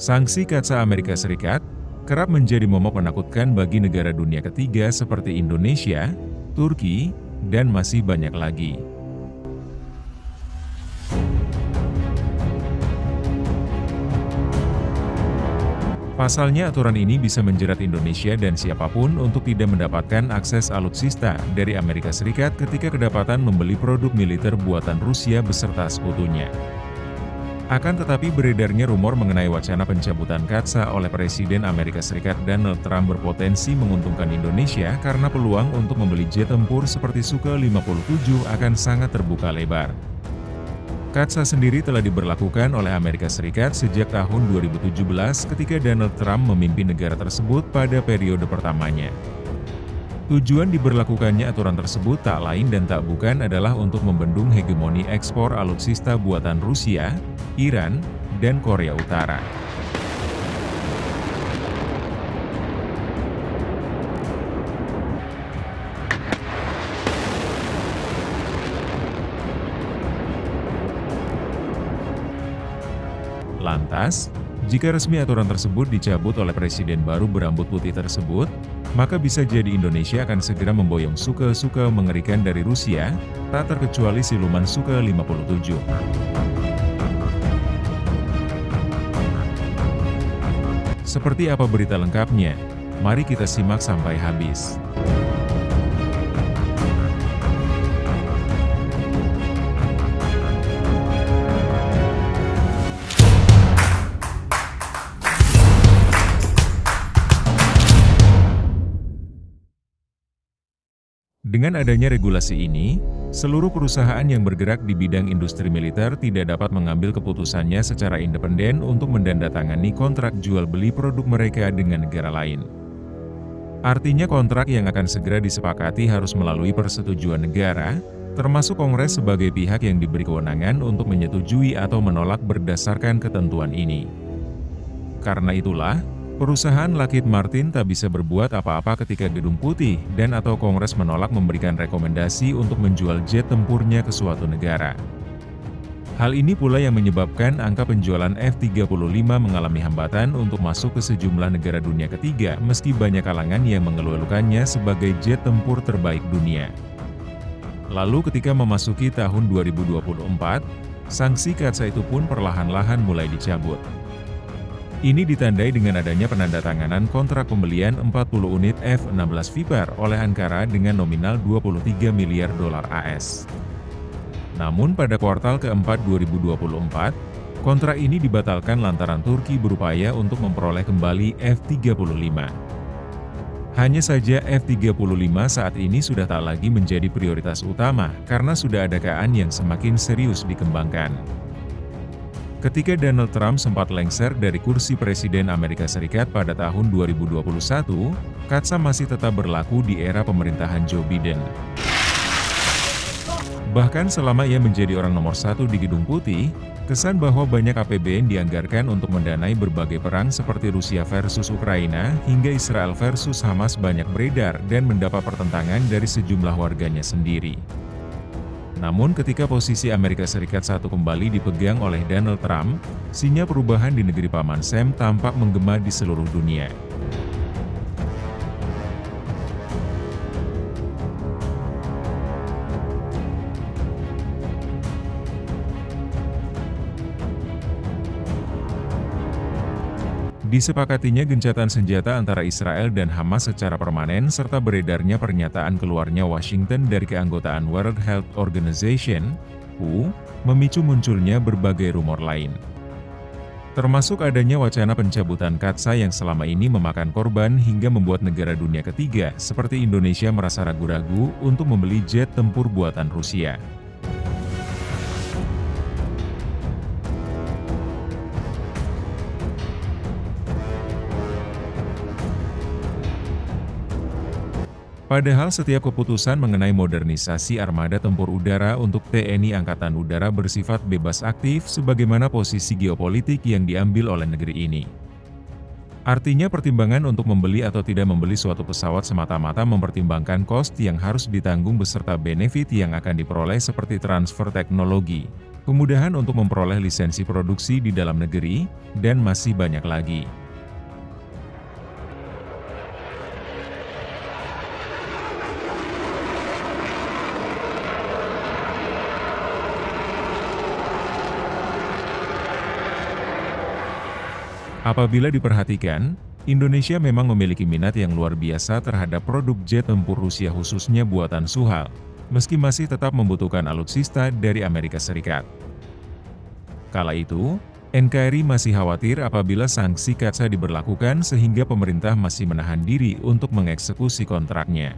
Sanksi kaca Amerika Serikat kerap menjadi momok menakutkan bagi negara dunia ketiga seperti Indonesia, Turki, dan masih banyak lagi. Pasalnya aturan ini bisa menjerat Indonesia dan siapapun untuk tidak mendapatkan akses alutsista dari Amerika Serikat ketika kedapatan membeli produk militer buatan Rusia beserta sekutunya. Akan tetapi beredarnya rumor mengenai wacana pencabutan kaca oleh Presiden Amerika Serikat Donald Trump berpotensi menguntungkan Indonesia karena peluang untuk membeli jet tempur seperti Su-57 akan sangat terbuka lebar. Kaca sendiri telah diberlakukan oleh Amerika Serikat sejak tahun 2017 ketika Donald Trump memimpin negara tersebut pada periode pertamanya. Tujuan diberlakukannya aturan tersebut tak lain dan tak bukan adalah untuk membendung hegemoni ekspor alutsista buatan Rusia, Iran, dan Korea Utara. Lantas, jika resmi aturan tersebut dicabut oleh presiden baru berambut putih tersebut, maka bisa jadi Indonesia akan segera memboyong Su-57 mengerikan dari Rusia, tak terkecuali siluman Su-57. Seperti apa berita lengkapnya? Mari kita simak sampai habis. Dengan adanya regulasi ini, seluruh perusahaan yang bergerak di bidang industri militer tidak dapat mengambil keputusannya secara independen untuk mendandatangani kontrak jual beli produk mereka dengan negara lain. Artinya kontrak yang akan segera disepakati harus melalui persetujuan negara, termasuk Kongres sebagai pihak yang diberi kewenangan untuk menyetujui atau menolak berdasarkan ketentuan ini. Karena itulah, perusahaan Lockheed Martin tak bisa berbuat apa-apa ketika Gedung Putih dan atau Kongres menolak memberikan rekomendasi untuk menjual jet tempurnya ke suatu negara. Hal ini pula yang menyebabkan angka penjualan F-35 mengalami hambatan untuk masuk ke sejumlah negara dunia ketiga meski banyak kalangan yang mengeluh-elukannya sebagai jet tempur terbaik dunia. Lalu ketika memasuki tahun 2024, sanksi kaca itu pun perlahan-lahan mulai dicabut. Ini ditandai dengan adanya penandatanganan kontrak pembelian 40 unit F-16 Viper oleh Ankara dengan nominal 23 miliar dolar AS. Namun pada kuartal keempat 2024, kontrak ini dibatalkan lantaran Turki berupaya untuk memperoleh kembali F-35. Hanya saja F-35 saat ini sudah tak lagi menjadi prioritas utama karena sudah ada KAN yang semakin serius dikembangkan. Ketika Donald Trump sempat lengser dari kursi Presiden Amerika Serikat pada tahun 2021, kaca masih tetap berlaku di era pemerintahan Joe Biden. Bahkan selama ia menjadi orang nomor satu di Gedung Putih, kesan bahwa banyak APBN dianggarkan untuk mendanai berbagai perang seperti Rusia versus Ukraina hingga Israel versus Hamas banyak beredar dan mendapat pertentangan dari sejumlah warganya sendiri. Namun ketika posisi Amerika Serikat satu kembali dipegang oleh Donald Trump, sinyal perubahan di negeri Paman Sam tampak menggema di seluruh dunia. Disepakatinya gencatan senjata antara Israel dan Hamas secara permanen serta beredarnya pernyataan keluarnya Washington dari keanggotaan World Health Organization, WHO, memicu munculnya berbagai rumor lain. Termasuk adanya wacana pencabutan kaca yang selama ini memakan korban hingga membuat negara dunia ketiga seperti Indonesia merasa ragu-ragu untuk membeli jet tempur buatan Rusia. Padahal setiap keputusan mengenai modernisasi armada tempur udara untuk TNI Angkatan Udara bersifat bebas aktif sebagaimana posisi geopolitik yang diambil oleh negeri ini. Artinya pertimbangan untuk membeli atau tidak membeli suatu pesawat semata-mata mempertimbangkan kos yang harus ditanggung beserta benefit yang akan diperoleh seperti transfer teknologi, kemudahan untuk memperoleh lisensi produksi di dalam negeri, dan masih banyak lagi. Apabila diperhatikan, Indonesia memang memiliki minat yang luar biasa terhadap produk jet tempur Rusia khususnya buatan Suhal, meski masih tetap membutuhkan alutsista dari Amerika Serikat. Kala itu, NKRI masih khawatir apabila sanksi KATSA diberlakukan sehingga pemerintah masih menahan diri untuk mengeksekusi kontraknya.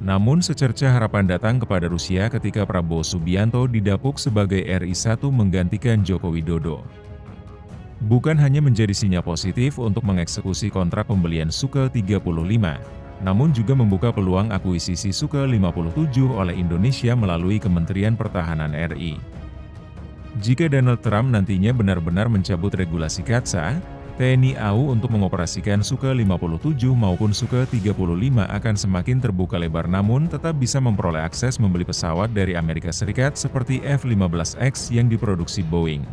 Namun secerca harapan datang kepada Rusia ketika Prabowo Subianto didapuk sebagai RI1 menggantikan Joko Widodo. Bukan hanya menjadi sinyal positif untuk mengeksekusi kontrak pembelian Su-35, namun juga membuka peluang akuisisi Su-57 oleh Indonesia melalui Kementerian Pertahanan RI. Jika Donald Trump nantinya benar-benar mencabut regulasi KATSA, TNI AU untuk mengoperasikan Su-57 maupun Su-35 akan semakin terbuka lebar namun tetap bisa memperoleh akses membeli pesawat dari Amerika Serikat seperti F-15X yang diproduksi Boeing.